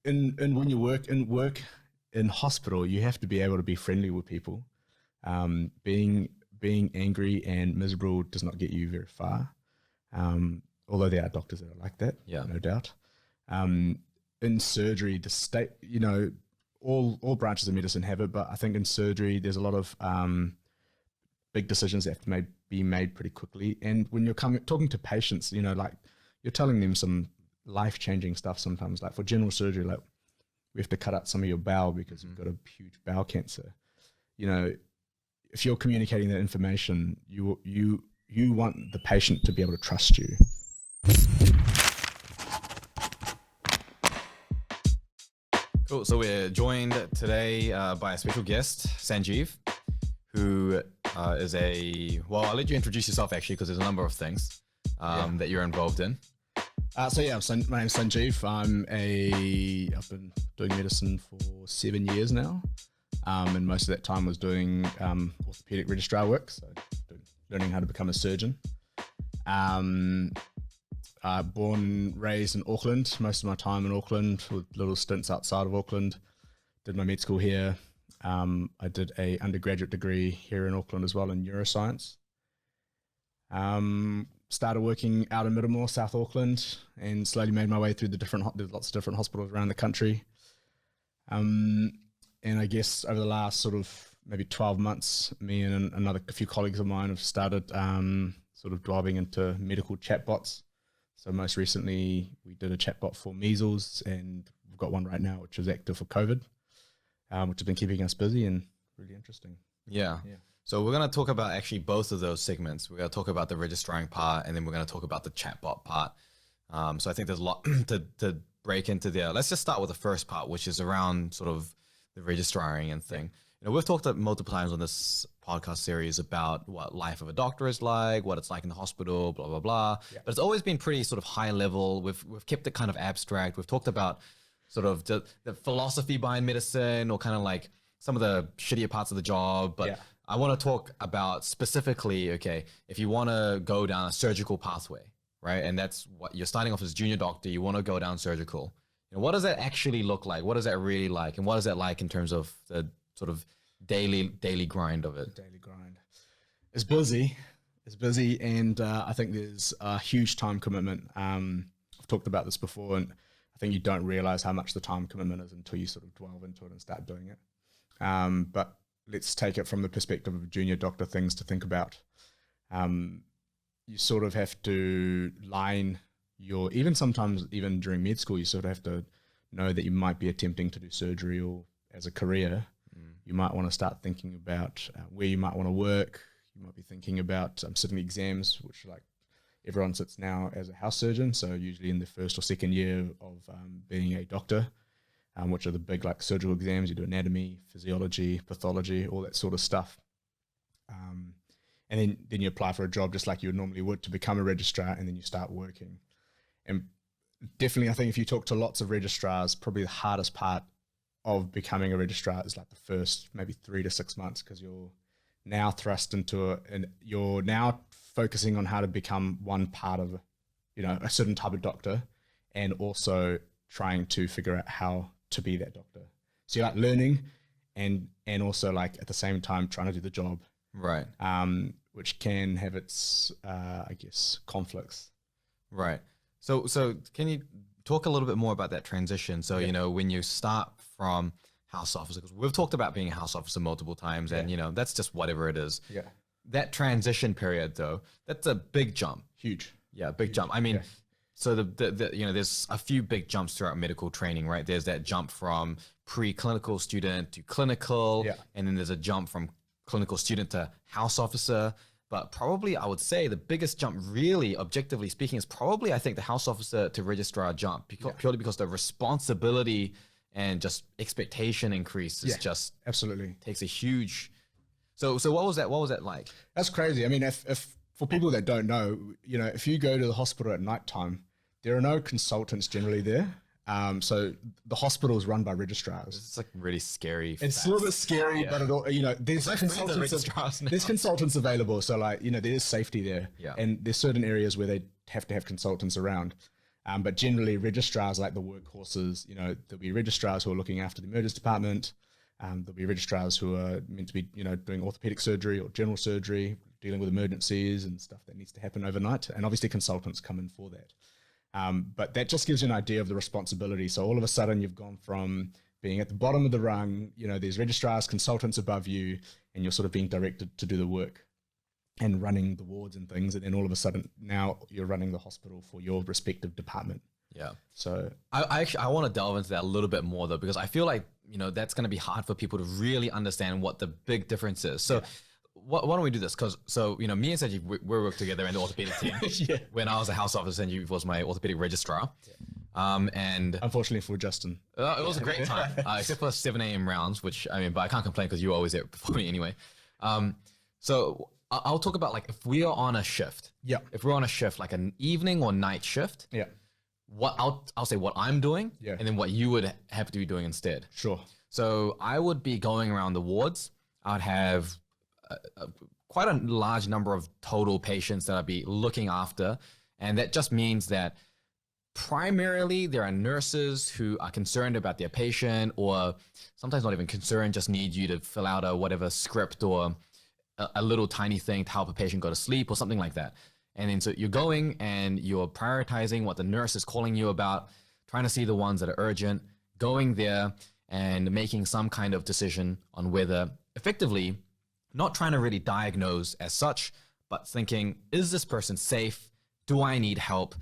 in when you work in hospital, you have to be able to be friendly with people. Being angry and miserable does not get you very far. Although there are doctors that are like that, no doubt. In surgery, the state, all branches of medicine have it, but I think in surgery, there's a lot of big decisions that have to be made pretty quickly. And when you're talking to patients, like you're telling them some life-changing stuff sometimes, like for general surgery, like we have to cut out some of your bowel because you've got a huge bowel cancer. If you're communicating that information, you want the patient to be able to trust you. Cool. So we're joined today by a special guest, Sanjeev, who is I'll let you introduce yourself actually, because there's a number of things that you're involved in. My name's Sanjeev. I've been doing medicine for 7 years now. And most of that time was doing orthopaedic registrar work, so learning how to become a surgeon. Born and raised in Auckland, most of my time in Auckland with little stints outside of Auckland. Did my med school here. I did a undergraduate degree here in Auckland as well in neuroscience. Started working out in Middlemore, South Auckland, and slowly made my way through there's lots of different hospitals around the country. And I guess over the last sort of maybe 12 months, me and a few colleagues of mine have started sort of diving into medical chatbots. So most recently, we did a chatbot for measles, and we've got one right now, which is active for COVID, which has been keeping us busy and really interesting. Yeah. So we're going to talk about actually both of those segments. We're going to talk about the registering part, and then we're going to talk about the chatbot part. So I think there's a lot to break into there. Let's just start with the first part, which is around sort of the registraring and thing. We've talked multiple times on this podcast series about what life of a doctor is like, what it's like in the hospital, blah, blah, blah. Yeah. But it's always been pretty sort of high level. We've kept it kind of abstract. We've talked about sort of the philosophy behind medicine, or kind of like some of the shittier parts of the job. But I want to talk about specifically, okay, if you want to go down a surgical pathway, right? And that's what you're starting off as a junior doctor, you want to go down surgical. What does that actually look like? What is that really like? And what is that like in terms of the sort of daily grind of it? Daily grind. It's busy. And I think there's a huge time commitment. I've talked about this before, and I think you don't realize how much the time commitment is until you sort of delve into it and start doing it. But let's take it from the perspective of a junior doctor, things to think about. You sort of have to line even sometimes even during med school, you sort of have to know that you might be attempting to do surgery, or as a career, you might want to start thinking about where you might want to work. You might be thinking about sitting exams, which like everyone sits now as a house surgeon. So usually in the first or second year of being a doctor, which are the big like surgical exams. You do anatomy, physiology, pathology, all that sort of stuff. And then you apply for a job just like you normally would to become a registrar, and then you start working. And definitely, I think if you talk to lots of registrars, probably the hardest part of becoming a registrar is like the first maybe 3 to 6 months, because you're now thrust into and you're now focusing on how to become one part of, a certain type of doctor, and also trying to figure out how to be that doctor. So you're like learning and also like at the same time trying to do the job. Right. Which can have its, I guess, conflicts. Right. So can you talk a little bit more about that transition? So, when you start from house officer, because we've talked about being a house officer multiple times, and, that's just whatever it is. Yeah. That transition period, though, that's a big jump. Huge. Yeah, big jump. I mean, so there's a few big jumps throughout medical training, right? There's that jump from pre-clinical student to clinical, and then there's a jump from clinical student to house officer. But probably I would say the biggest jump, really objectively speaking, is probably, I think, the house officer to registrar jump, purely because the responsibility and just expectation increase is just absolutely takes a huge. So what was that like? That's crazy. I mean, if for people that don't know, if you go to the hospital at nighttime, there are no consultants generally there. So the hospital is run by registrars. It's like really scary. It's a little bit scary, but it all, there's consultants available. So like, there is safety there, and there's certain areas where they have to have consultants around. But generally, registrars like the workhorses. There'll be registrars who are looking after the emergency department. There'll be registrars who are meant to be, doing orthopedic surgery or general surgery, dealing with emergencies and stuff that needs to happen overnight. And obviously consultants come in for that. But that just gives you an idea of the responsibility. So all of a sudden you've gone from being at the bottom of the rung, there's registrars, consultants above you, and you're sort of being directed to do the work and running the wards and things. And then all of a sudden now you're running the hospital for your respective department. Yeah. So I want to delve into that a little bit more though, because I feel like, that's going to be hard for people to really understand what the big difference is. So why don't we do this? Because me and Sanjeev, we worked together in the orthopedic team when I was a house officer and Sanjeev was my orthopedic registrar. And unfortunately for Justin, it was a great time, except for 7 a.m. rounds, which but I can't complain because you were always there before me anyway. So I'll talk about like if we are on a shift. Yeah. If we're on a shift, like an evening or night shift. Yeah. What I'll say what I'm doing, and then what you would have to be doing instead. Sure. So I would be going around the wards. I'd have quite a large number of total patients that I'd be looking after, and that just means that primarily there are nurses who are concerned about their patient, or sometimes not even concerned, just need you to fill out a whatever script or a little tiny thing to help a patient go to sleep or something like that. And then so you're going and you're prioritizing what the nurse is calling you about, trying to see the ones that are urgent, going there and making some kind of decision on whether effectively, not trying to really diagnose as such, but thinking, is this person safe? Do I need help?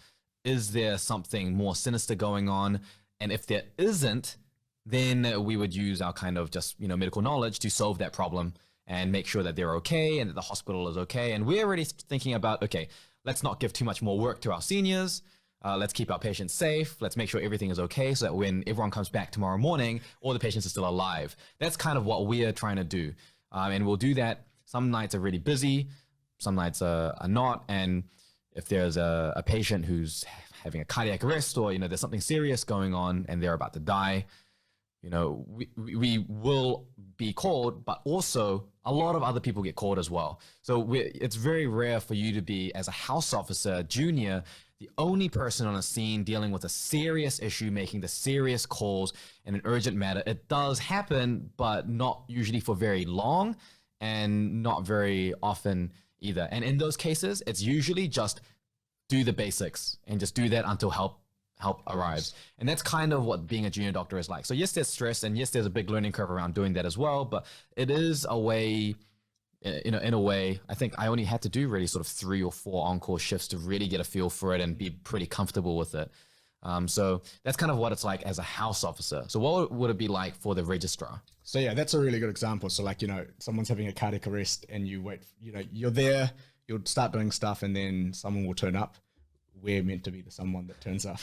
Is there something more sinister going on? And if there isn't, then we would use our kind of just, medical knowledge to solve that problem and make sure that they're okay and that the hospital is okay. And we're already thinking about, okay, let's not give too much more work to our seniors. Let's keep our patients safe. Let's make sure everything is okay so that when everyone comes back tomorrow morning, all the patients are still alive. That's kind of what we're trying to do. And we'll do that. Some nights are really busy. Some nights are not. And if there's a patient who's having a cardiac arrest or, there's something serious going on and they're about to die, we will be called, but also a lot of other people get called as well. So it's very rare for you to be, as a house officer, junior, the only person on a scene dealing with a serious issue, making the serious calls in an urgent matter. It does happen, but not usually for very long and not very often either. And in those cases, it's usually just do the basics and just do that until help arrives. And that's kind of what being a junior doctor is like. So yes, there's stress, and yes, there's a big learning curve around doing that as well, but it is a way, in a way, I think I only had to do really sort of 3 or 4 on-call shifts to really get a feel for it and be pretty comfortable with it. So that's kind of what it's like as a house officer. So what would it be like for the registrar? So yeah, that's a really good example. So like, someone's having a cardiac arrest and you wait, you're there, you'll start doing stuff and then someone will turn up. We're meant to be the someone that turns up.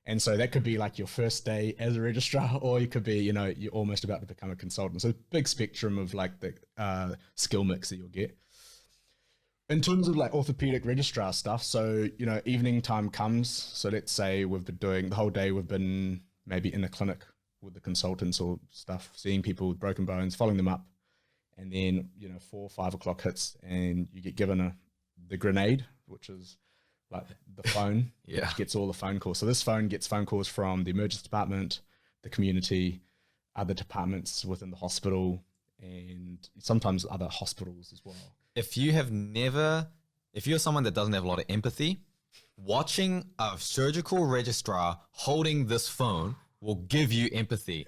And so that could be like your first day as a registrar, or you could be, you're almost about to become a consultant. So big spectrum of like the skill mix that you'll get. In terms of like orthopedic registrar stuff, so, evening time comes. So let's say we've been doing the whole day, we've been maybe in a clinic with the consultants or stuff, seeing people with broken bones, following them up. And then, 4 or 5 o'clock hits and you get given the grenade, which is like the phone, which gets all the phone calls. So this phone gets phone calls from the emergency department, the community, other departments within the hospital, and sometimes other hospitals as well. If you're someone that doesn't have a lot of empathy, watching a surgical registrar holding this phone will give you empathy.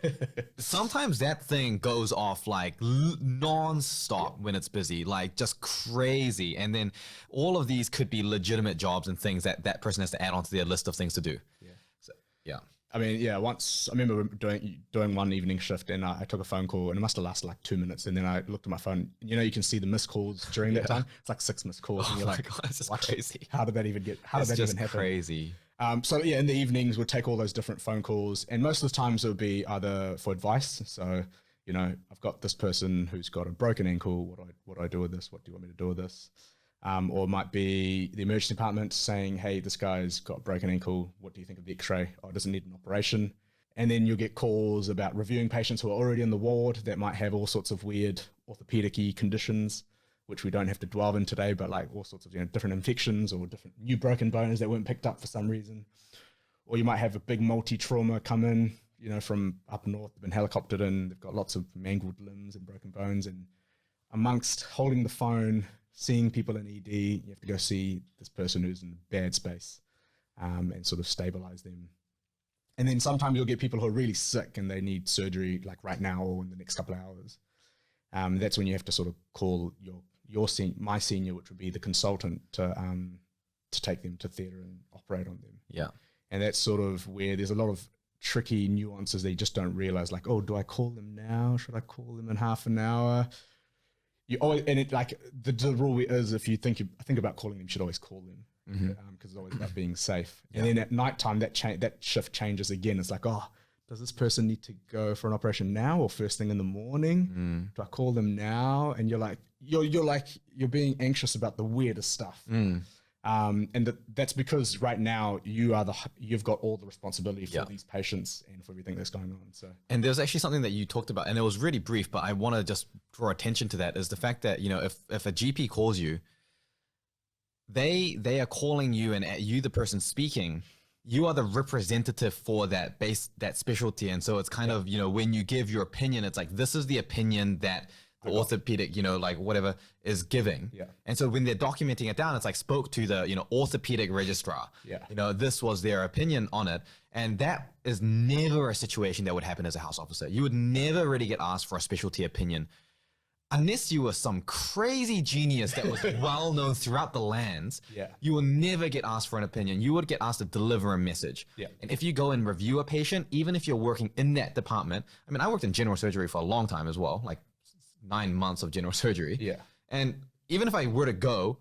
Sometimes that thing goes off like non-stop when it's busy, like just crazy. And then all of these could be legitimate jobs and things that that person has to add onto their list of things to do. Yeah. So, yeah. I mean, yeah, once I remember doing one evening shift and I took a phone call and it must have lasted like 2 minutes. And then I looked at my phone, you can see the missed calls during that time. It's like 6 missed calls. And you're like, God, this is crazy. How did that even happen? Crazy. So yeah, in the evenings we'll take all those different phone calls, and most of the times it would be either for advice. So, I've got this person who's got a broken ankle. What do I do with this? What do you want me to do with this? Or it might be the emergency department saying, hey, this guy's got a broken ankle. What do you think of the x-ray? Oh, it doesn't need an operation. And then you'll get calls about reviewing patients who are already in the ward that might have all sorts of weird orthopedic-y conditions, which we don't have to dwell in today, but like all sorts of different infections or different new broken bones that weren't picked up for some reason. or you might have a big multi-trauma come in, from up north, they've been helicoptered in, they've got lots of mangled limbs and broken bones, and amongst holding the phone, seeing people in ED, you have to go see this person who's in a bad space, and sort of stabilize them. And then sometimes you'll get people who are really sick and they need surgery like right now or in the next couple of hours. That's when you have to sort of call my senior, which would be the consultant, to take them to theatre and operate on them. Yeah. And that's sort of where there's a lot of tricky nuances that you just don't realize, like, oh, do I call them now? Should I call them in half an hour? You always, and it like the rule is, if you think about calling them, you should always call them, because it's always about being safe. Yeah. And then at nighttime, that shift changes again. It's like, oh, does this person need to go for an operation now or first thing in the morning? Do I call them now? And you're being anxious about the weirdest stuff. And that's because right now you've got all the responsibility for these patients and for everything that's going on. So, and there's actually something that you talked about, and it was really brief, but I want to just draw attention to that, is the fact that, if a GP calls you, they are calling you, and you, the person speaking, you are the representative for that specialty. And so it's kind of, when you give your opinion, it's like, this is the opinion that the orthopedic, like whatever is giving. Yeah. And so when they're documenting it down, it's like, spoke to the, orthopedic registrar. Yeah. This was their opinion on it. And that is never a situation that would happen as a house officer. You would never really get asked for a specialty opinion unless you were some crazy genius that was well known throughout the lands. Yeah. You will never get asked for an opinion. You would get asked to deliver a message. Yeah. And if you go and review a patient, even if you're working in that department, I mean, I worked in general surgery for a long time as well, like 9 months of general surgery. Yeah. And even if I were to go,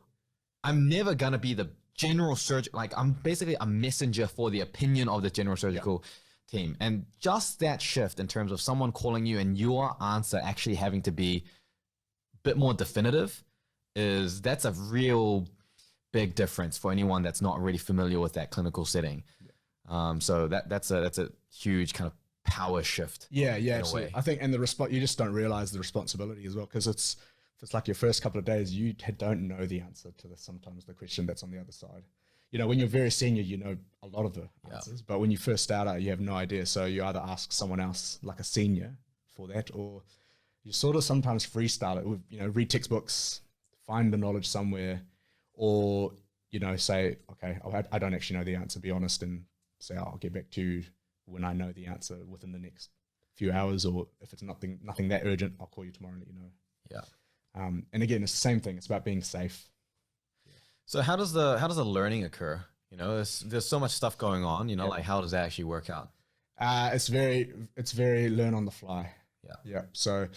I'm never going to be the general surgeon. Like, I'm basically a messenger for the opinion of the general surgical team. And just that shift in terms of someone calling you and your answer actually having to be a bit more definitive, that's a real big difference for anyone that's not really familiar with that clinical setting. So that's a huge kind of power shift. Yeah, absolutely. I think, and you just don't realize the responsibility as well, because it's like your first couple of days, you don't know the answer to sometimes the question that's on the other side. When you're very senior, you know a lot of the answers, but when you first start out, you have no idea. So you either ask someone else, like a senior, for that, or you sort of sometimes freestyle it with, read textbooks, find the knowledge somewhere, or, say, okay, I don't actually know the answer, be honest, and say, I'll get back to you when I know the answer within the next few hours, or if it's nothing that urgent, I'll call you tomorrow and let you know. Yeah. And again, it's the same thing. It's about being safe. So how does the learning occur? There's so much stuff going on, like, how does that actually work out? It's very learn on the fly. Yeah. So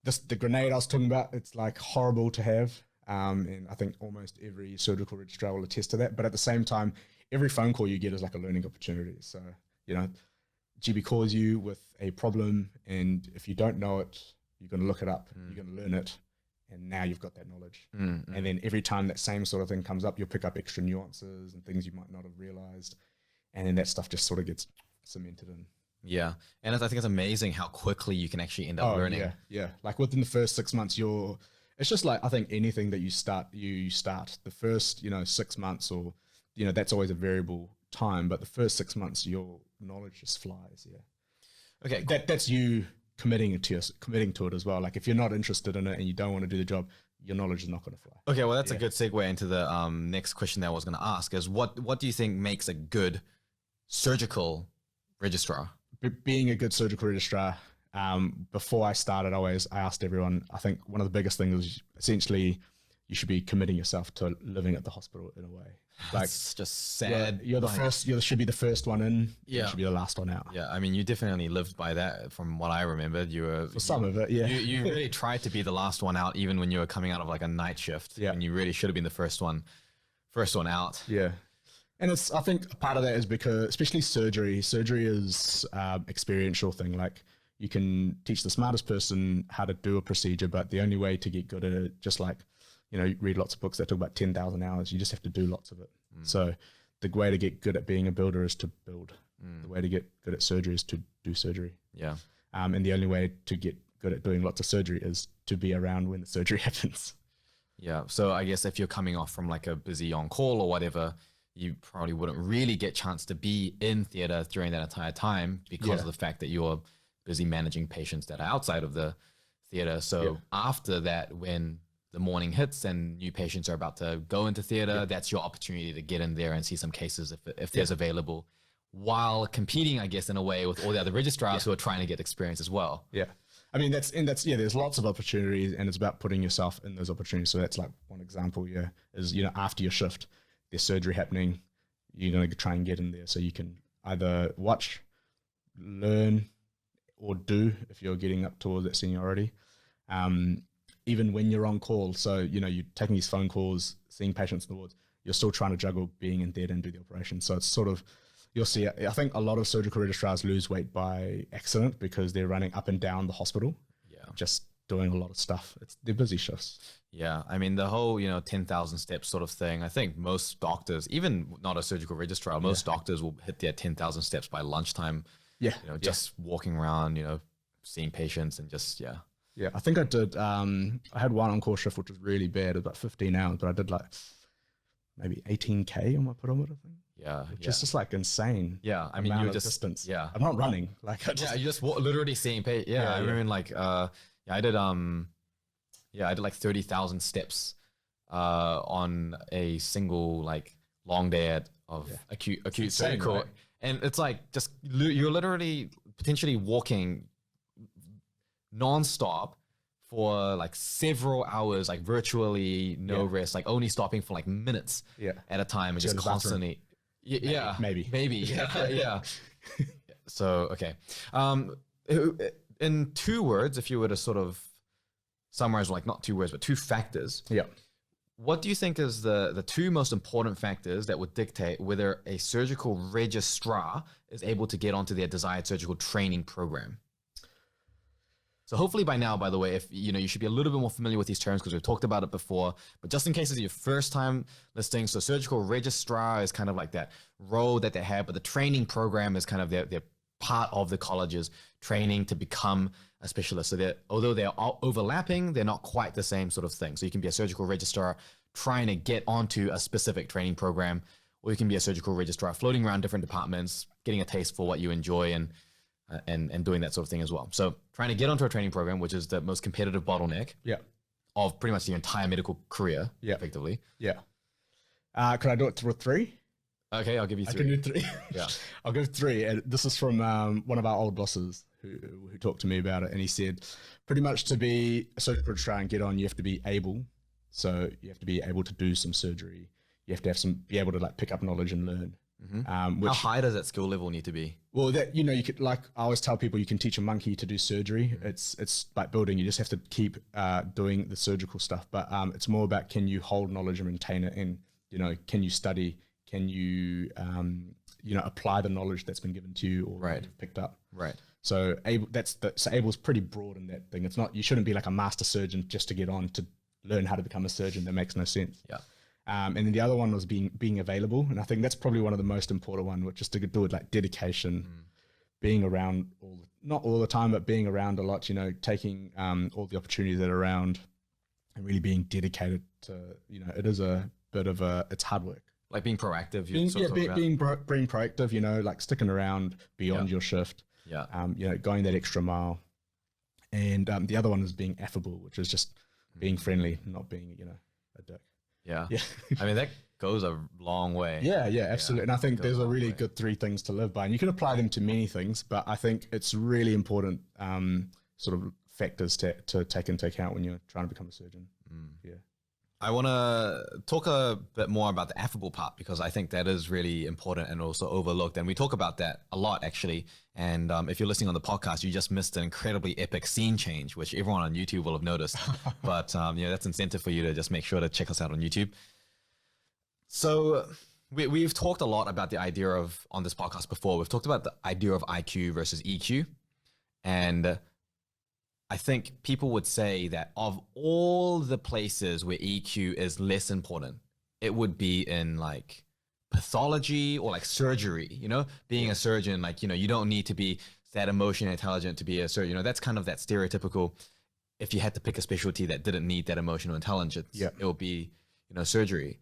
the grenade I was talking about, it's like horrible to have. And I think almost every surgical registrar will attest to that. But at the same time, every phone call you get is like a learning opportunity. So, GP calls you with a problem, and if you don't know it, you're going to look it up, you're going to learn it, and now you've got that knowledge. And then every time that same sort of thing comes up, you'll pick up extra nuances and things you might not have realized. And then that stuff just sort of gets cemented in. Yeah. And I think it's amazing how quickly you can actually end up learning. Yeah. Like within the first 6 months, it's just like, I think anything that you start the first, 6 months, or, that's always a variable time, but the first 6 months, your knowledge just flies. Yeah. Okay. That's you committing to it as well. Like if you're not interested in it and you don't want to do the job, your knowledge is not going to fly. Okay. Well, that's a good segue into the next question that I was going to ask is what do you think makes a good surgical registrar? Being a good surgical registrar, before I started, I asked everyone, I think one of the biggest things is essentially you should be committing yourself to living at the hospital in a way. Like, it's just sad. You're the first, you should be the first one in, you should be the last one out. Yeah, I mean, you definitely lived by that from what I remembered. For some of it, yeah. You really tried to be the last one out, even when you were coming out of like a night shift. Yeah. And you really should have been the first one out. Yeah. And I think part of that is because, especially surgery is experiential thing. Like you can teach the smartest person how to do a procedure, but the only way to get good at it, just like, you read lots of books that talk about 10,000 hours, you just have to do lots of it. So the way to get good at being a builder is to build. The way to get good at surgery is to do surgery. Yeah. And the only way to get good at doing lots of surgery is to be around when the surgery happens. Yeah. So I guess if you're coming off from like a busy on call or whatever, you probably wouldn't really get chance to be in theater during that entire time because of the fact that you're busy managing patients that are outside of the theater. So after that, when the morning hits and new patients are about to go into theater, that's your opportunity to get in there and see some cases if there's available, while competing, I guess, in a way with all the other registrars who are trying to get experience as well. Yeah. I mean, there's lots of opportunities, and it's about putting yourself in those opportunities. So that's like one example, is, after your shift, there's surgery happening, you're going to try and get in there so you can either watch, learn, or do if you're getting up towards that seniority. Even when you're on call, so, you're taking these phone calls, seeing patients in the wards, you're still trying to juggle being in theatre and do the operation. So it's sort of, you'll see, I think a lot of surgical registrars lose weight by accident because they're running up and down the hospital, just doing a lot of stuff. They're busy shifts. Yeah, I mean, the whole, 10,000 steps sort of thing, I think most doctors, even not a surgical registrar, most doctors will hit their 10,000 steps by lunchtime. Yeah. Just walking around, seeing patients and just, Yeah, I think I did, I had one on-call shift, which was really bad, about 15 hours, but I did like maybe 18K on my pedometer thing. Yeah. Which is just like insane. Yeah, I mean, you're just, distance. Yeah. I'm not running. Like, you just literally seeing patients. I remember like, I did like 30,000 steps on a single like long day of acute surgical. Right? And it's like you're literally potentially walking non-stop for like several hours, like virtually no rest, like only stopping for like minutes at a time, and just constantly. Maybe. Yeah. So, okay. In 2 words, if you were to sort of summarize, like not 2 words, but 2 factors. Yeah. What do you think is the 2 most important factors that would dictate whether a surgical registrar is able to get onto their desired surgical training program? So hopefully by now, by the way, if you should be a little bit more familiar with these terms because we've talked about it before, but just in case it's your first time listening, so surgical registrar is kind of like that role that they have, but the training program is kind of their part of the college's training to become a specialist. So although they're all overlapping, they're not quite the same sort of thing. So you can be a surgical registrar trying to get onto a specific training program, or you can be a surgical registrar floating around different departments, getting a taste for what you enjoy and doing that sort of thing as well. So trying to get onto a training program, which is the most competitive bottleneck of pretty much the entire medical career, effectively. Yeah. Could I do it with 3? Okay, I'll give you 3. I can do 3. Yeah. I'll give 3. And this is from one of our old bosses who talked to me about it. And he said, pretty much to be a surgical registrar and get on, you have to be able. So you have to be able to do some surgery. You have to be able to like pick up knowledge and learn. How high does that skill level need to be? Well, that you could, like I always tell people, you can teach a monkey to do surgery. It's like building. You just have to keep doing the surgical stuff. But it's more about, can you hold knowledge and maintain it, and can you study? Can you apply the knowledge that's been given to you or you've picked up? Right. So able's pretty broad in that thing. It's not, you shouldn't be like a master surgeon just to get on to learn how to become a surgeon. That makes no sense. Yeah. And then the other one was being available. And I think that's probably one of the most important one, which is to do with like dedication, being around not all the time, but being around a lot, taking all the opportunities that are around and really being dedicated to, it is a bit of it's hard work. Like being proactive. Being proactive, like sticking around beyond your shift. Yeah. Going that extra mile. And the other one is being affable, which is just being friendly, not being, a dick. Yeah. I mean, that goes a long way. Yeah, absolutely. And I think there's a really good 3 things to live by. And you can apply them to many things, but I think it's really important sort of factors to take into account when you're trying to become a surgeon. Yeah. I want to talk a bit more about the affable part, because I think that is really important and also overlooked. And we talk about that a lot, actually. And if you're listening on the podcast, you just missed an incredibly epic scene change, which everyone on YouTube will have noticed. But that's incentive for you to just make sure to check us out on YouTube. So we've talked a lot about the idea of, on this podcast before, we've talked about the idea of IQ versus EQ. And I think people would say that of all the places where EQ is less important, it would be in like pathology or like surgery, being a surgeon, like, you don't need to be that emotionally intelligent to be a surgeon. That's kind of that stereotypical, if you had to pick a specialty that didn't need that emotional intelligence, it would be, surgery.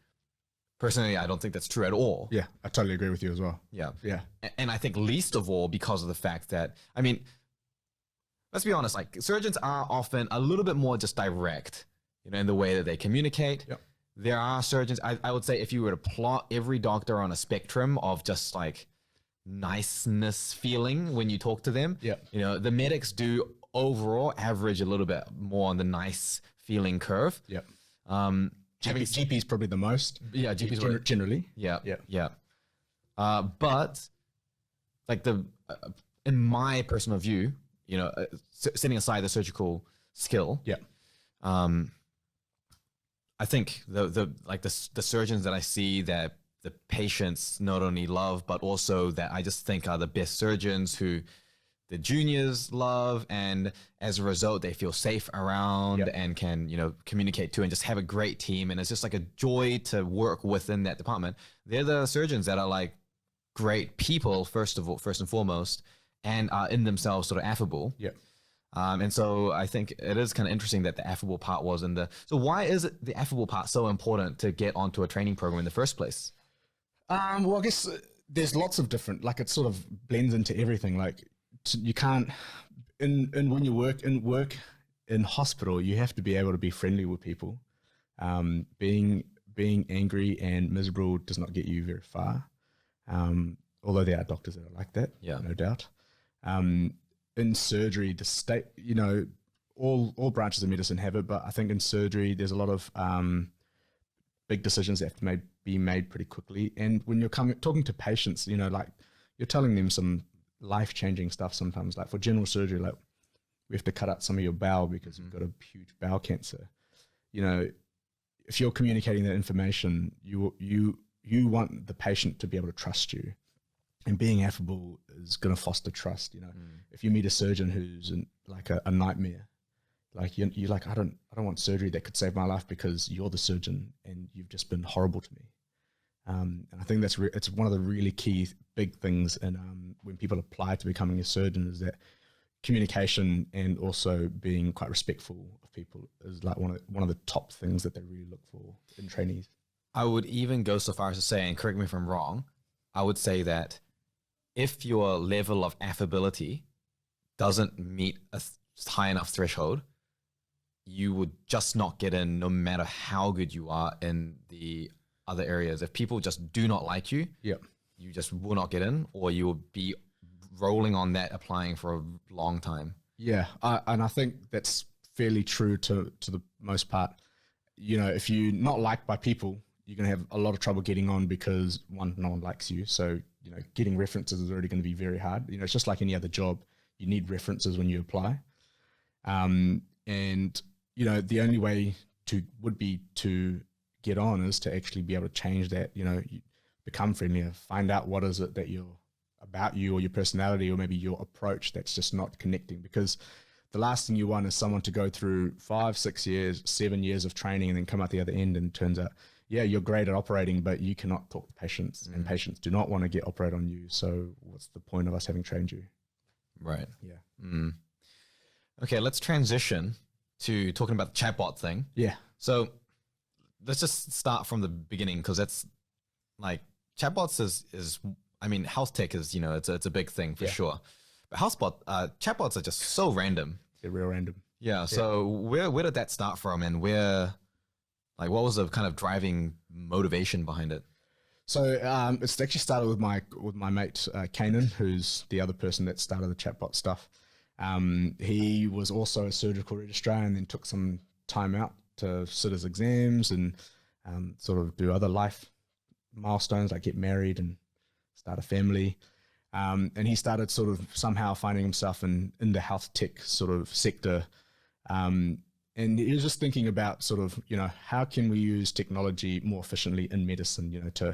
Personally, I don't think that's true at all. Yeah, I totally agree with you as well. Yeah. Yeah. And I think least of all because of the fact that, I mean, let's be honest, like surgeons are often a little bit more just direct, you know, in the way that they communicate. Yep. There are surgeons, I would say if you were to plot every doctor on a spectrum of just like niceness feeling when you talk to them, Yep. you know, the medics do overall average a little bit more on the nice feeling curve. Yep. GP GP's probably the most. Yeah, GP's generally. Yeah, Yeah. yeah. But like in my personal view, you know, setting aside the surgical skill, Yeah. I think the surgeons that I see that the patients not only love, but also that I just think are the best surgeons who the juniors love, and as a result, they feel safe around and can, you know, communicate to and just have a great team. And it's just like a joy to work within that department. They're the surgeons that are like great people, first and foremost, and are in themselves sort of affable. Yeah. And so I think it is kind of interesting that the affable part was in the, so why is it the affable part so important to get onto a training program in the first place? Well, I guess there's lots of different, like it sort of blends into everything. Like you can't, when you work in hospital, you have to be able to be friendly with people. Being angry and miserable does not get you very far. Although there are doctors that are like that, no doubt. In surgery, the state, you know, all branches of medicine have it, but I think in surgery, there's a lot of big decisions that have to be made pretty quickly. And when you're talking to patients, you know, like you're telling them some life-changing stuff sometimes, like for general surgery, like we have to cut out some of your bowel because you've got a huge bowel cancer. You know, if you're communicating that information, you want the patient to be able to trust you. And being affable is going to foster trust. You know, if you meet a surgeon who's like a nightmare, like you're like, I don't want surgery that could save my life because you're the surgeon and you've just been horrible to me. And I think it's one of the really key big things. And when people apply to becoming a surgeon, is that communication and also being quite respectful of people is like one of the top things that they really look for in trainees. I would even go so far as to say, and correct me if I'm wrong, I would say that if your level of affability doesn't meet a high enough threshold, you would just not get in no matter how good you are in the other areas. If people just do not like you, you just will not get in, or you will be rolling on that, applying for a long time. Yeah, and I think that's fairly true to the most part. You know, if you're not liked by people, you're going to have a lot of trouble getting on because no one likes you. So, you know, getting references is already going to be very hard. You know, it's just like any other job. You need references when you apply. And, you know, the only way would be to get on is to actually be able to change that, you know, you become friendlier, find out what is it that about you or your personality or maybe your approach that's just not connecting. Because the last thing you want is someone to go through 5, 6 years, 7 years of training and then come out the other end and it turns out, yeah, you're great at operating, but you cannot talk to patients and patients do not want to get operated on you. So what's the point of us having trained you? Right. Yeah. Okay, let's transition to talking about the chatbot thing. Yeah. So let's just start from the beginning, because that's like chatbots is I mean, health tech is, you know, it's a big thing for sure. But chatbots are just so random. They're real random. Yeah. So where did that start from, and what was the kind of driving motivation behind it? So it's actually started with my mate Kanan, who's the other person that started the chatbot stuff. He was also a surgical registrar and then took some time out to sit his exams and sort of do other life milestones like get married and start a family. And he started sort of somehow finding himself in the health tech sort of sector. And he was just thinking about sort of, you know, how can we use technology more efficiently in medicine, you know,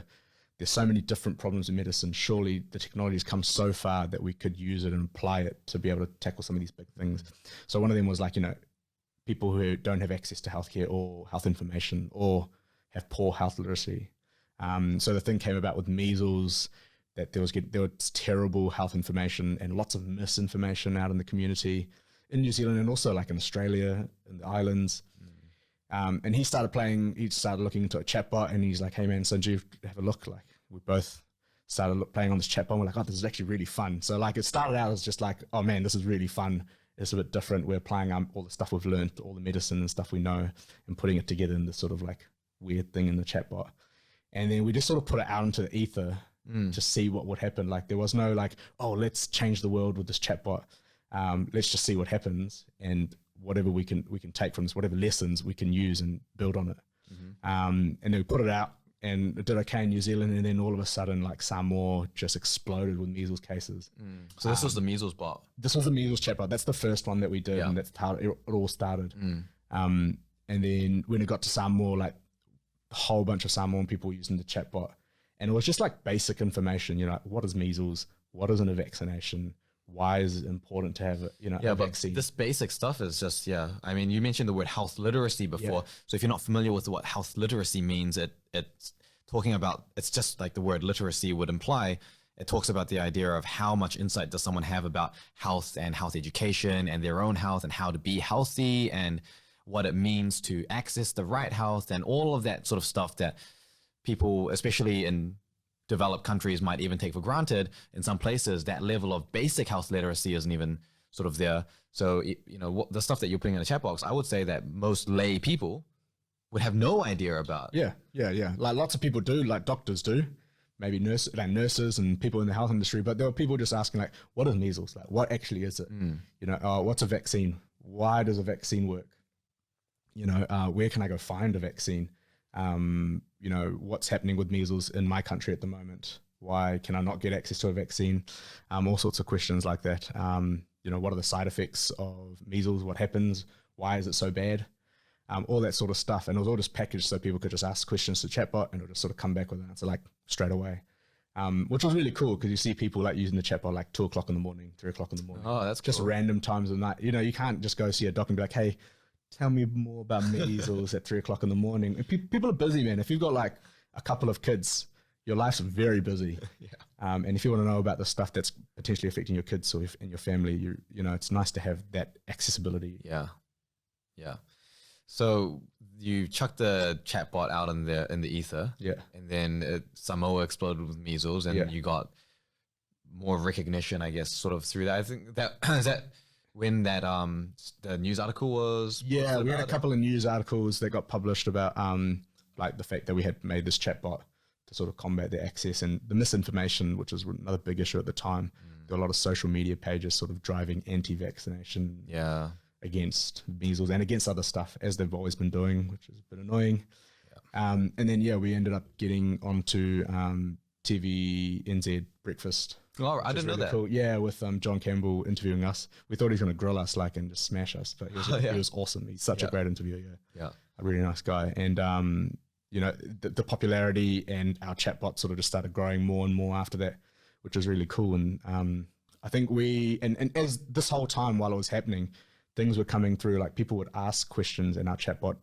there's so many different problems in medicine. Surely the technology has come so far that we could use it and apply it to be able to tackle some of these big things. So one of them was like, you know, people who don't have access to healthcare or health information or have poor health literacy. So the thing came about with measles, that there was terrible health information and lots of misinformation out in the community in New Zealand and also like in Australia and the islands. And he started looking into a chatbot, and he's like, hey man, Sanjeev, have a look. Like, we both started playing on this chatbot. We're like, oh, this is actually really fun. So like, it started out as just like, oh man, this is really fun. It's a bit different. We're applying all the stuff we've learned, all the medicine and stuff we know, and putting it together in this sort of like weird thing in the chatbot. And then we just sort of put it out into the ether to see what would happen. Like, there was no like, oh, let's change the world with this chatbot. Let's just see what happens, and whatever we can take from this, whatever lessons we can use and build on it. And then we put it out, and it did okay in New Zealand, and then all of a sudden, like, Samoa just exploded with measles cases. So this was the measles bot. This was the measles chatbot. That's the first one that we did, and that's how it all started. And then when it got to Samoa, like, a whole bunch of Samoan people using the chatbot, and it was just like basic information, you know, like, what is measles? What isn't a vaccination? Why is it important to have a vaccine? This basic stuff is just, I mean, you mentioned the word health literacy before. So if you're not familiar with what health literacy means, it's talking about, it's just like the word literacy would imply. It talks about the idea of how much insight does someone have about health and health education and their own health and how to be healthy and what it means to access the right health and all of that sort of stuff that people, especially in developed countries, might even take for granted. In some places, that level of basic health literacy isn't even sort of there. So, you know, the stuff that you're putting in the chat box, I would say that most lay people would have no idea about. Yeah. Like, lots of people do, like doctors do, maybe nurses and people in the health industry, but there were people just asking, like, what is measles? Like, what actually is it? You know, what's a vaccine? Why does a vaccine work? You know, where can I go find a vaccine? You know, what's happening with measles in my country at the moment? Why can I not get access to a vaccine? All sorts of questions like that. You know, what are the side effects of measles? What happens? Why is it so bad? All that sort of stuff. And it was all just packaged so people could just ask questions to chatbot, and it'll just sort of come back with an answer like straight away. Which was really cool, because you see people like using the chatbot like 2 o'clock in the morning, 3 o'clock in the morning. Oh, that's just cool. Random times of the night. You know, you can't just go see a doc and be like, hey, tell me more about measles at 3 o'clock in the morning. And people are busy, man. If you've got like a couple of kids, your life's very busy. And if you want to know about the stuff that's potentially affecting your kids or in your family, you know, it's nice to have that accessibility. Yeah. So you chucked the chatbot out in the ether. And then Samoa exploded with measles, and you got more recognition, I guess, sort of through that. I think that is that when that the news article was. We had a couple of news articles that got published about like the fact that we had made this chatbot to sort of combat the access and the misinformation, which was another big issue at the time. There were a lot of social media pages sort of driving anti-vaccination against measles and against other stuff, as they've always been doing, which is a bit annoying. And then we ended up getting onto TV NZ Breakfast. Oh, I didn't know that. Cool. Yeah, with John Campbell interviewing us. We thought he was going to grill us like and just smash us, but he was awesome. He's such a great interviewer. A really nice guy. And you know, the popularity and our chatbot sort of just started growing more and more after that, which was really cool. And I think and as this whole time while it was happening, things were coming through, like people would ask questions and our chatbot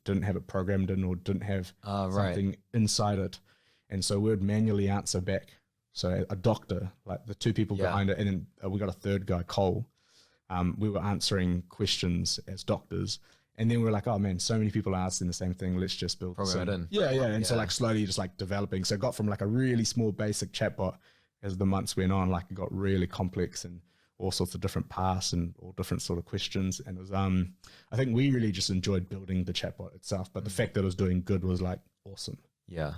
didn't have it programmed in or didn't have something inside it. And so we would manually answer back. So a doctor, like the two people behind it, and then we got a third guy, Cole. We were answering questions as doctors. And then we were like, oh man, so many people are asking the same thing. Let's just build program it in. And so like slowly just like developing. So it got from like a really small basic chatbot as the months went on, like it got really complex and all sorts of different paths and all different sort of questions. And it was, I think we really just enjoyed building the chatbot itself, but the fact that it was doing good was like awesome. Yeah.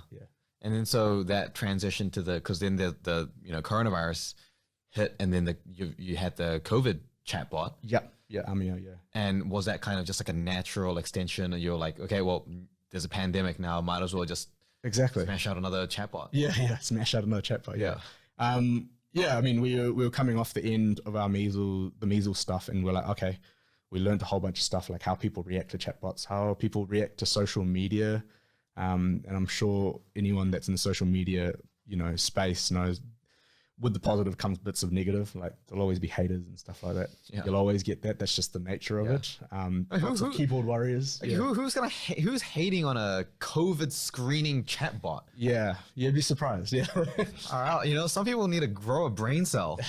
And then so that transition to because then the coronavirus hit, and then you had the COVID chatbot. Āmio. And was that kind of just like a natural extension? And you're like, okay, well, there's a pandemic now, might as well just smash out another chatbot. Smash out another chatbot. I mean, we were coming off the end of our the measles stuff, and we're like, okay, we learned a whole bunch of stuff, like how people react to chatbots, how people react to social media. And I'm sure anyone that's in the social media, space knows with the positive comes bits of negative. Like there'll always be haters and stuff like that. You'll always get that. That's just the nature of it. Lots of keyboard warriors. Who's hating on a COVID screening chatbot? You'd be surprised. All right, some people need to grow a brain cell.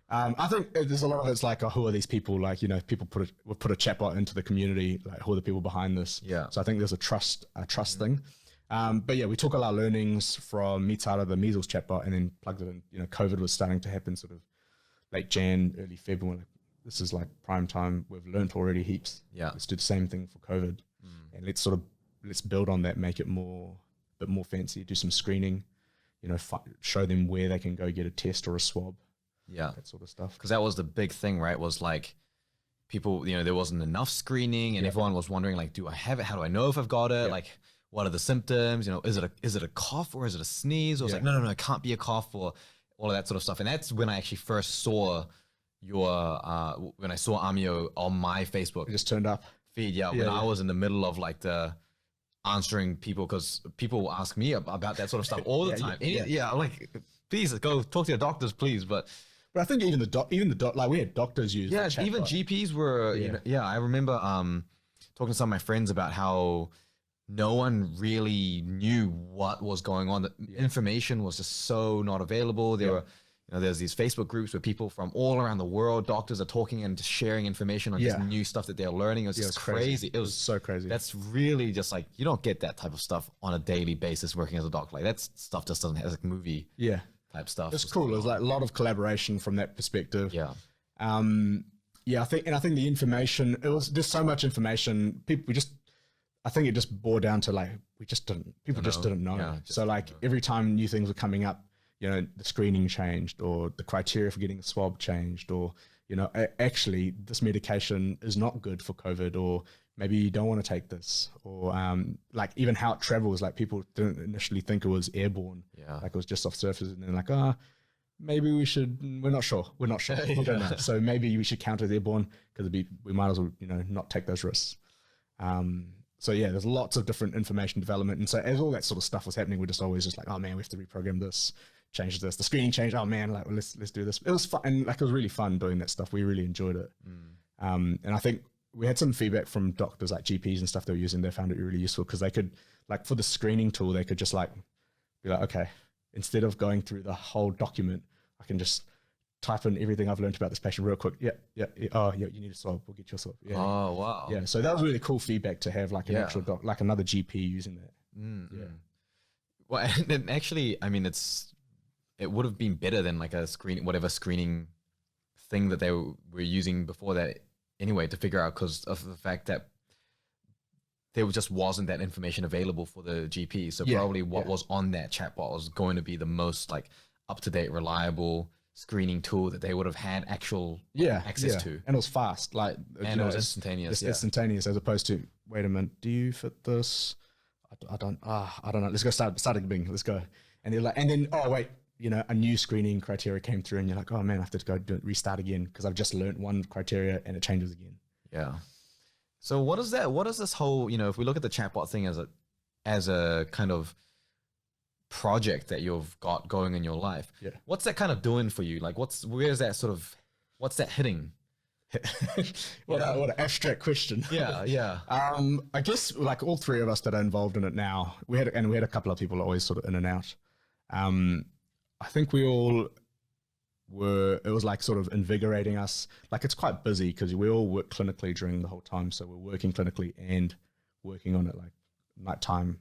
I think there's a lot of it's like, oh, who are these people? Like, you know, people will put a chatbot into the community, like who are the people behind this? Yeah. So I think there's a trust thing. But yeah, we took all our learnings from Mitara, the measles chatbot, and then plugged it in. You know, COVID was starting to happen sort of late Jan, early February. Like, this is like prime time. We've learned already heaps. Yeah. Let's do the same thing for COVID. And let's build on that, make it a bit more fancy, do some screening, you know, show them where they can go get a test or a swab. Yeah. That sort of stuff. Because that was the big thing, right? Was like people, you know, there wasn't enough screening and everyone was wondering like, do I have it? How do I know if I've got it? Like, what are the symptoms? You know, is it a cough or is it a sneeze? Or it's like, no, it can't be a cough, or all of that sort of stuff. And that's when I actually first saw when I saw Āmio on my Facebook. It just turned up. Feed. Yeah. When I was in the middle of like answering people, because people will ask me about that sort of stuff all the time. Like, please go talk to your doctors, please. But I think even like we had doctors use. Yeah, even GPs were. I remember talking to some of my friends about how no one really knew what was going on. The information was just so not available. There were, you know, there's these Facebook groups where people from all around the world, doctors are talking and just sharing information on just new stuff that they're learning. It was just crazy. It was so crazy. That's really just like, you don't get that type of stuff on a daily basis working as a doctor. Like, that stuff just doesn't have like movie type stuff. It's cool. There's like a lot of collaboration from that perspective. I think the information, there's so much information. I think it just bore down to like, people just didn't know. Yeah, so like every time new things were coming up, you know, the screening changed, or the criteria for getting a swab changed, or, you know, actually this medication is not good for COVID, or maybe you don't want to take this, or like even how it travels, like people didn't initially think it was airborne. Like it was just off surface, and then like, maybe we're not sure. We don't know. So maybe we should count as airborne, because we might as well, you know, not take those risks. So yeah, there's lots of different information development. And so as all that sort of stuff was happening, we're just always just like, oh man, we have to reprogram this, change this. The screening changed. Oh man, like, well, let's do this. It was fun. And like, it was really fun doing that stuff. We really enjoyed it. And I think we had some feedback from doctors, like GPs and stuff they were using. They found it really useful, because they could, like, for the screening tool, they could just like be like, okay, instead of going through the whole document, I can just type in everything I've learned about this patient real quick. Oh, yeah, you need a swab. We'll get you a swab. Yeah. Oh, wow. Yeah. So that was really cool feedback to have, like an actual like another GP using that. Well, and actually, I mean, it would have been better than like a whatever screening thing that they were using before that anyway, to figure out, because of the fact that there just wasn't that information available for the GP. So probably what was on that chatbot was going to be the most like up-to-date, reliable screening tool that they would have had actual access to. And it was fast, like, and it was instantaneous. It's instantaneous, as opposed to, wait a minute, do you fit this? I don't know. Let's go start at the beginning. Let's go. And they're like, and then, oh wait, you know, a new screening criteria came through, and you're like, oh man, I have to go restart again, because I've just learned one criteria and it changes again. Yeah. So what is this whole, you know, if we look at the chatbot thing as a kind of project that you've got going in your life, what's that kind of doing for you? Like, what's that hitting? What an abstract question. I guess like all three of us that are involved in it now, we had a couple of people always sort of in and out. I think we all it was like sort of invigorating us. Like, it's quite busy because we all work clinically during the whole time. So we're working clinically and working on it like nighttime,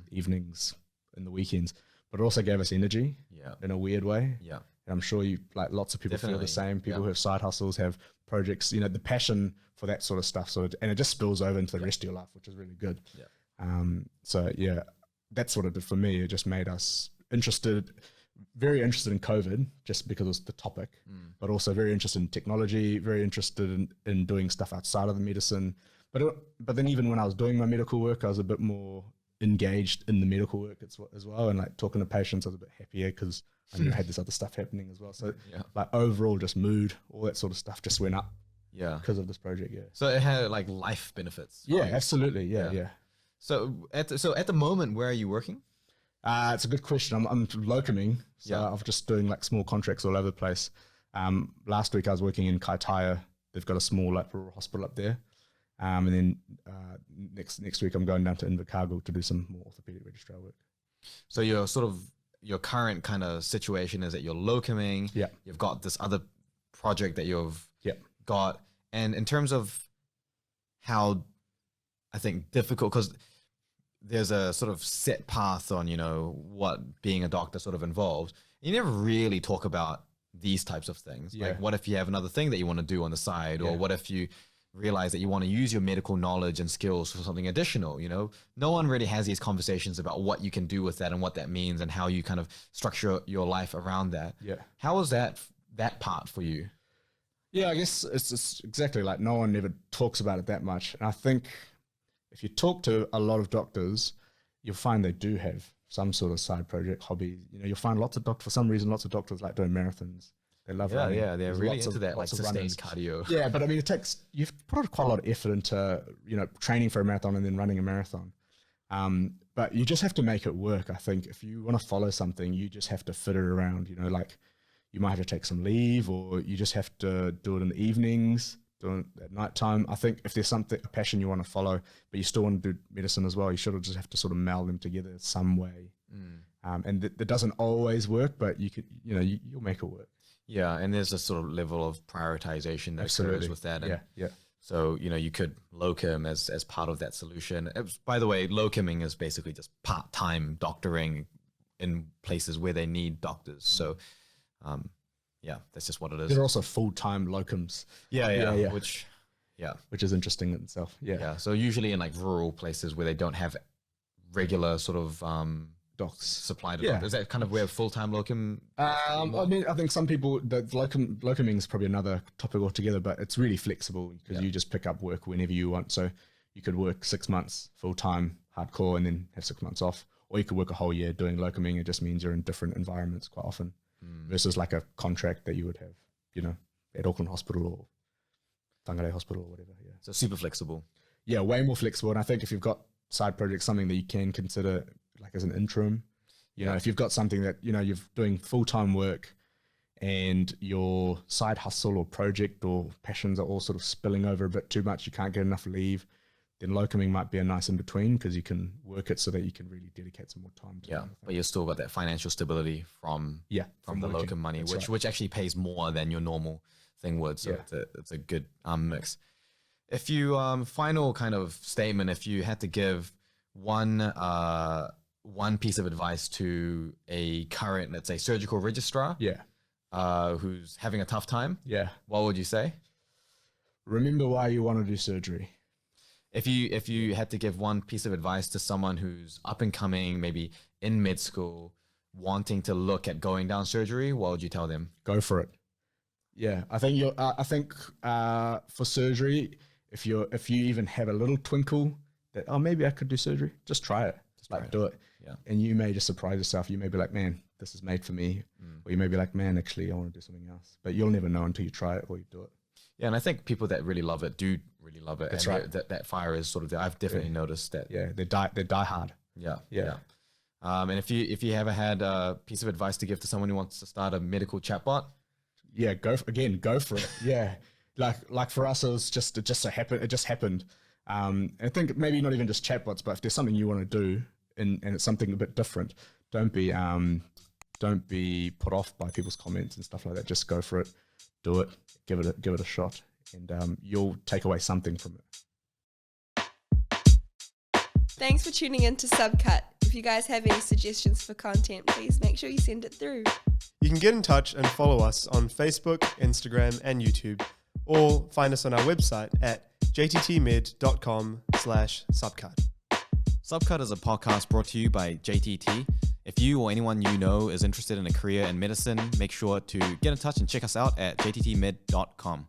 evenings, in the weekends, but it also gave us energy in a weird way. And I'm sure lots of people feel the same. People who have side hustles, have projects, you know, the passion for that sort of stuff. So, and it just spills over into the rest of your life, which is really good. So yeah, that's what it did for me. It just made us very interested in COVID, just because it was the topic, but also very interested in technology, very interested in doing stuff outside of the medicine. But then even when I was doing my medical work, I was a bit more engaged in the medical work as well. And like talking to patients, I was a bit happier because I knew I had this other stuff happening as well. So like overall just mood, all that sort of stuff just went up because of this project. So it had like life benefits. Absolutely. So at the moment, where are you working? It's a good question. I'm locuming, so I'm just doing like small contracts all over the place. Last week I was working in Kaitaia. They've got a small like rural hospital up there. And then next week I'm going down to Invercargill to do some more orthopedic registrar work. So your current kind of situation is that you're locuming. You've got this other project that you've Yep. got, and in terms of how I think difficult, because there's a sort of set path on, you know, what being a doctor sort of involves. You never really talk about these types of things. Yeah. Like, what if you have another thing that you want to do on the side, or what if you realize that you want to use your medical knowledge and skills for something additional? You know, no one really has these conversations about what you can do with that and what that means and how you kind of structure your life around that. Yeah. How was that part for you? Yeah, I guess it's exactly like no one ever talks about it that much. And I think if you talk to a lot of doctors, you'll find they do have some sort of side project, hobby. You know, you'll find lots of doctors, for some reason, lots of doctors like doing marathons. They love running. Yeah, they're There's really lots into of- that, like lots of sustained runners. cardio. Yeah, but I mean, you've put quite a lot of effort into, you know, training for a marathon and then running a marathon. But you just have to make it work. I think if you want to follow something, you just have to fit it around, you know, like you might have to take some leave, or you just have to do it in the evenings, do it at nighttime. I think if there's something, a passion you want to follow, but you still want to do medicine as well, you should just have to sort of meld them together some way. And that doesn't always work, but you could, you know, you'll make it work. Yeah, and there's a sort of level of prioritization that occurs with that. And Yeah. so, you know, you could locum as part of that solution. By the way, locuming is basically just part-time doctoring in places where they need doctors. So, yeah, that's just what it is. There are also full-time locums. Yeah. Which is interesting in itself. Yeah. So usually in like rural places where they don't have regular sort of Docs. supply to Yeah. doctors. Is that kind of where full-time locum? I mean, I think some people, the locuming is probably another topic altogether, but it's really flexible because you just pick up work whenever you want. So you could work 6 months full-time, hardcore, and then have 6 months off. Or you could work a whole year doing locuming. It just means you're in different environments quite often versus like a contract that you would have, you know, at Auckland Hospital or Whangarei Hospital or whatever. Yeah. So super flexible. Yeah, way more flexible. And I think if you've got side projects, something that you can consider like as an interim, you know, if you've got something that, you know, you're doing full-time work and your side hustle or project or passions are all sort of spilling over a bit too much, you can't get enough leave, then locuming might be a nice in between because you can work it so that you can really dedicate some more time to it. But you've still got that financial stability from the working. locum money, That's which actually pays more than your normal thing would. So it's a good mix. If you final kind of statement, if you had to give one piece of advice to a current, let's say, surgical registrar, who's having a tough time, what would you say? Remember why you want to do surgery. If you had to give one piece of advice to someone who's up and coming, maybe in med school, wanting to look at going down surgery, what would you tell them? Go for it. Yeah, I think for surgery, if you even have a little twinkle that, oh, maybe I could do surgery, just try it. Do it. Yeah. And you may just surprise yourself. You may be like, man, this is made for me. Or you may be like, man, actually, I want to do something else. But you'll never know until you try it or you do it. Yeah, and I think people that really love it do really love it. That's and right. That fire is sort of there. I've definitely noticed that. Yeah, they die hard. Yeah. And if you ever had a piece of advice to give to someone who wants to start a medical chatbot, go for it. Yeah, like for us, it just happened. I think maybe not even just chatbots, but if there's something you want to do and it's something a bit different, don't be put off by people's comments and stuff like that. Just go for it, do it, give it a shot, and you'll take away something from it. Thanks for tuning in to Subcut. If you guys have any suggestions for content, please make sure you send it through. You can get in touch and follow us on Facebook, Instagram, and YouTube, or find us on our website at jttmed.com/subcut. Subcut is a podcast brought to you by JTT. If you or anyone you know is interested in a career in medicine, make sure to get in touch and check us out at jttmed.com.